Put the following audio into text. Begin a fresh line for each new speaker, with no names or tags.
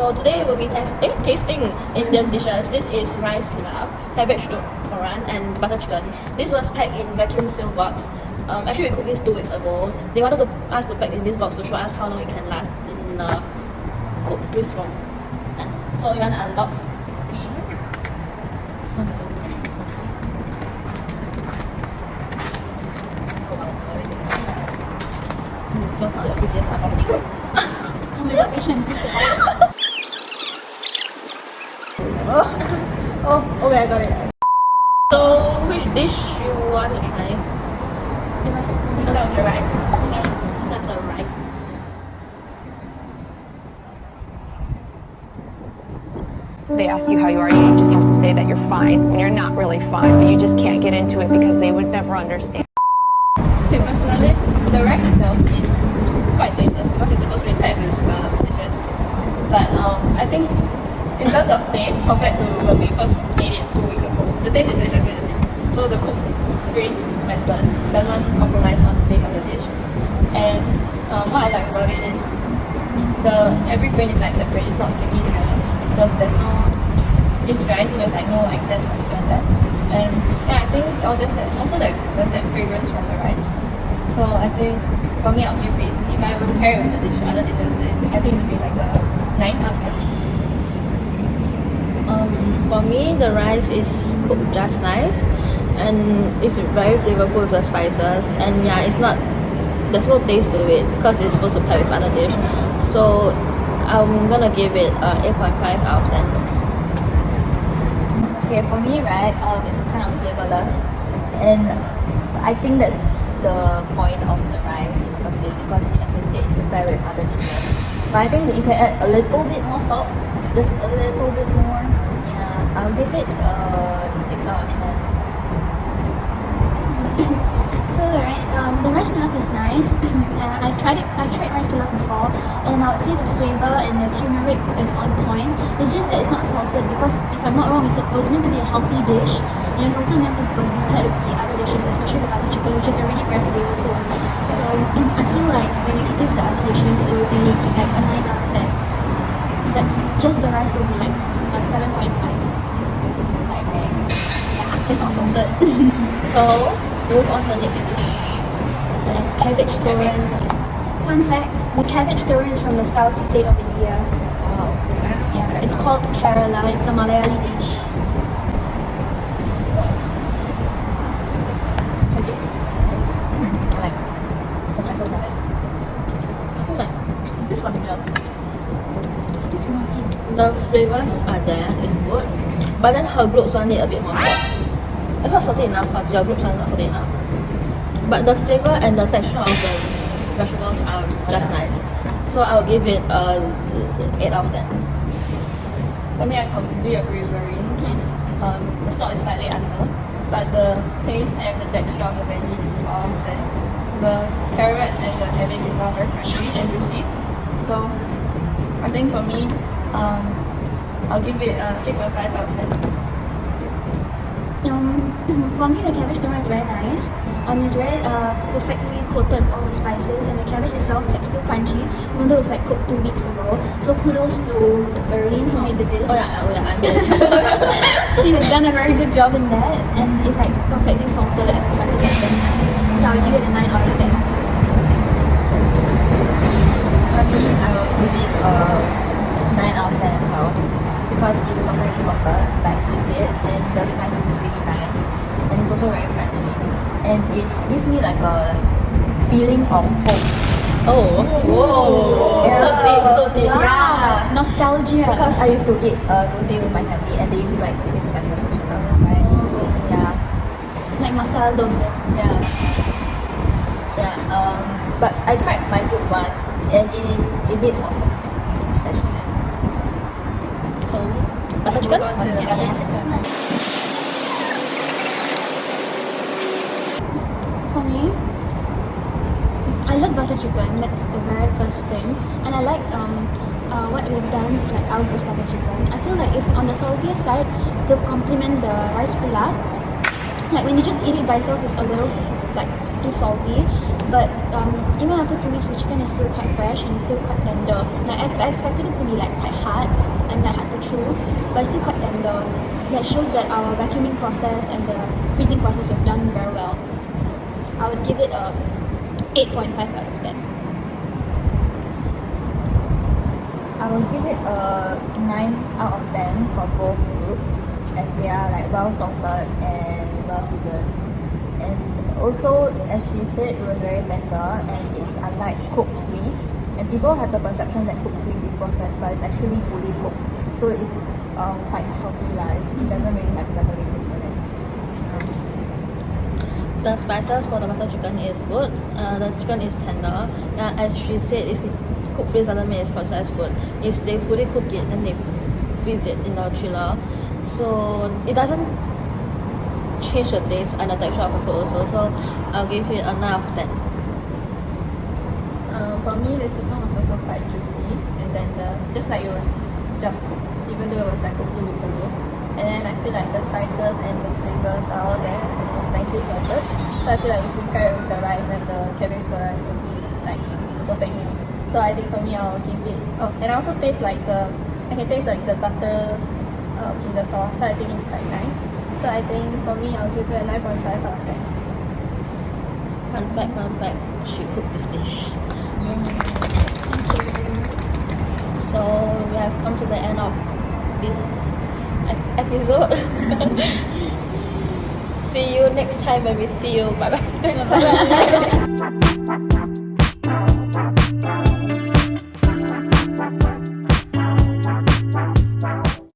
So today we'll be tasting Indian dishes. This is rice pilaf, cabbage Thoran, and butter chicken. This was packed in vacuum seal box. Actually, we cooked this 2 weeks ago. They wanted us to pack in this box to show us how long it can last in cooked freeze form. So you want to unbox?
It's not the previous unboxing. Oh my god, patient. Oh, okay, I got it.
So, which dish you want to try?
The rice.
Instead of the rice. Okay, instead of the rice.
They ask you how you are, you just have to say that you're fine when you're not really fine, but you just can't get into it because they would never understand.
Okay, personally, the rice itself is quite tasty because it's supposed to be paired with dishes. But I think in terms of taste, compared to when we first made it 2 weeks ago, the taste is exactly the same. So the cook freeze method doesn't compromise on the taste of the dish. And what I like about it is every grain is like separate, it's not sticky together. There's no, it's dry, so there's like no excess moisture in there. And yeah, I think there's that fragrance from the rice. So I think for me, I'll give it, if I were to pair it with the dish, other dishes, I think it would be like a 9 out of 10. For me, the rice is cooked just nice, and it's very flavorful with the spices. And yeah, there's no taste to it because it's supposed to pair with other dish. So I'm gonna give it 8.5 out of 10.
Okay, for me, right, it's kind of flavorless, and I think that's the point of the rice in the first place because, as I said, it's to pair with other dishes. But I think that you can add a little bit more salt, just a little bit more. Yeah, I'll give it 6 out of 10.
So right, the rice pilaf is nice. I've tried rice pilaf before, and I would say the flavor and the turmeric is on point. It's just that it's not salted because, if I'm not wrong, it was meant to be a healthy dish, and it's also meant to be paired with the other dishes, especially the butter chicken, which is already very flavorful. So I feel like when you eat it with the other dishes, it will be like a 9 out of 10. That just the rice will be like a 7.5. It's like, yeah, it's not salted.
So move on to the next dish. The cabbage Thoran.
Fun fact, the cabbage Thoran is from the south state of India.
Wow.
Yeah, it's called Kerala. It's a Malayali dish.
I like it. That's my sauce of it.
I feel like this one is the flavors are there, it's good. But then her groups one need a bit more salt. It's not salty enough, but your groups one is not salty enough. But the flavor and the texture of the vegetables are just nice. So I'll give it 8 out of 10. For me, I completely agree with Verene. The salt is slightly under, but the taste and the texture of the veggies is all there. The carrot and the cabbage is all very crunchy and juicy. So I think for me, I'll give it 8.5 out of 10.
For me, the cabbage Thoran is very nice. It's very perfectly coated with all the spices, and the cabbage itself is like still crunchy, even though it's like cooked 2 weeks ago. So kudos to Verene who made the dish.
Oh yeah, I mean.
She has done a very good job in that, and it's like perfectly salted and the spices are just nice. So I'll give it a 9 out of 10.
For me, I will give it 9 out of 10 as well because it's perfectly salted, like she said, and the spice is really nice, and it's also very crunchy, and it gives me like a feeling of home.
Oh, whoa!
Yeah.
So deep.
Yeah, nostalgia.
Because I used to eat dosa with my family, and they use like the same spices also, right? Yeah.
Like masala dosa.
Yeah. Yeah. But I tried my good one, and it needs more salt, as she said.
So, butter chicken?
Move on to the butter chicken.
For me, I love butter chicken. That's the very first thing, and I like what we've done, like our goose butter chicken. I feel like it's on the saltier side to complement the rice pilaf. Like when you just eat it by itself, it's a little like too salty. But even after 2 weeks, the chicken is still quite fresh and it's still quite tender. Like I expected it to be like quite hard, but it's still quite tender. That shows that our vacuuming process and the freezing process was done very well. So I would give it a 8.5 out of 10.
I will give it a 9 out of 10 for both groups, as they are like well salted and well seasoned. And also, as she said, it was very tender and it's unlike cooked freeze. And people have the perception that cooked freeze is processed, but it's actually fully cooked. So it's quite healthy lah. It doesn't really have preservatives in it.
The spices for the butter chicken is good. The chicken is tender. As she said, it's cooked freeze doesn't mean it's processed food. It's they fully cook it and they freeze it in the chiller. So it doesn't change the taste and the texture of the food also. So I'll give it a 9 out of 10. For me, the chicken was also quite juicy and tender, just like it was just cooked, even though it was like cooked 2 weeks ago. And then I feel like the spices and the flavors are all there and it's nicely salted. So I feel like if you pair it with the rice and the cabbage Thoran, it will be like the perfect meal. So I think for me, I'll give it. Oh, and I also taste like I can taste like the butter in the sauce. So I think it's quite nice. So I think for me, I'll give it a 9.5 out of 10. Fun fact, she cooked this dish. So we have come to the end of this episode. See you next time when we see you. Bye bye.